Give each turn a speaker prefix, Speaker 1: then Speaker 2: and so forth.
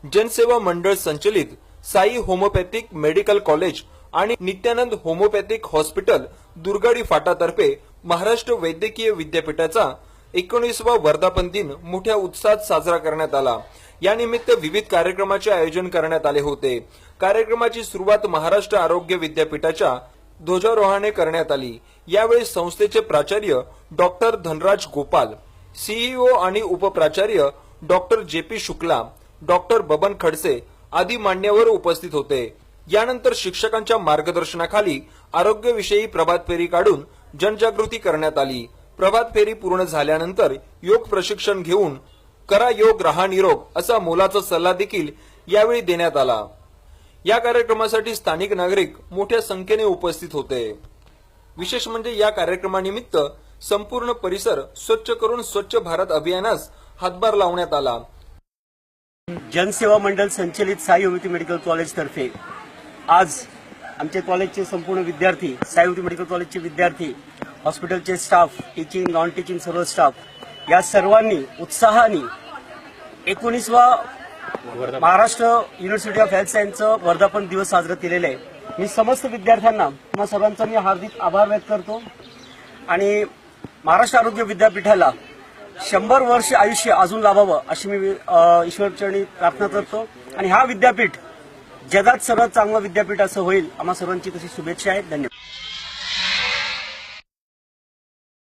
Speaker 1: जनसेवा मंडळ संचलित साई होमिओपॅथिक मेडिकल कॉलेज आणि नित्यानंद होमिओपॅथिक हॉस्पिटल दुर्गाडी फाटातर्फे महाराष्ट्र वैद्यकीय विद्यापीठाचा 19वा वर्धापन दिन मोठ्या उत्साहात साजरा करण्यात आला। यानिमित्त विविध कार्यक्रमाचे आयोजन करण्यात आले होते। कार्यक्रमाची सुरुवात महाराष्ट्र आरोग्य विद्यापीठाच्या ध्वजारोहणाने करण्यात आली। यावेळी संस्थेचे प्राचार्य डॉक्टर धनराज गोपाल, सीईओ आणि उपप्राचार्य doctor JP Shukla, doctor Baban Khadse आदी मान्यवर उपस्थित होते। यानंतर शिक्षकांच्या मार्गदर्शनाखाली आरोग्यविषयी प्रभात फेरी काढून जनजागृती करण्यात आली। प्रभात फेरी पूर्ण झाल्यानंतर योग प्रशिक्षण घेऊन करा योग रहा निरोग असा मोलाचा सल्ला देखील यावेळी देण्यात आला। या कार्यक्रमासाठी स्थानिक नागरिक मोठ्या संख्येने उपस्थित होते। विशेष म्हणजे या कार्यक्रमानिमित्त संपूर्ण परिसर स्वच्छ करून स्वच्छ भारत अभियानास हातभार लावण्यात आला।
Speaker 2: जनसेवा मंडळ संचलित साई होमिओपॅथी मेडिकल कॉलेज तर्फे आज आमचे कॉलेजचे संपूर्ण विद्यार्थी, साई होमिओपॅथी मेडिकल कॉलेजचे विद्यार्थी, हॉस्पिटलचे स्टाफ, टीचिंग नॉन टीचिंग सर्व स्टाफ या सर्वांनी उत्साहाने 19वा महाराष्ट्र युनिव्हर्सिटी ऑफ हेल्थ सायन्सचं वर्धापन दिवस साजरा केलेला आहे। मी समस्त विद्यार्थ्यांना किंवा सर्वांचा मी हार्दिक आभार व्यक्त करतो आणि महाराष्ट्र आरोग्य विद्यापीठाला 100 वर्ष आयुष्य अजून लाभावं अशी मी ईश्वरचरणी प्रार्थना करतो आणि हा विद्यापीठ जगात सर्वात चांगलं विद्यापीठ असं होईल, आम्हा सर्वांची तशी शुभेच्छा आहे। धन्यवाद।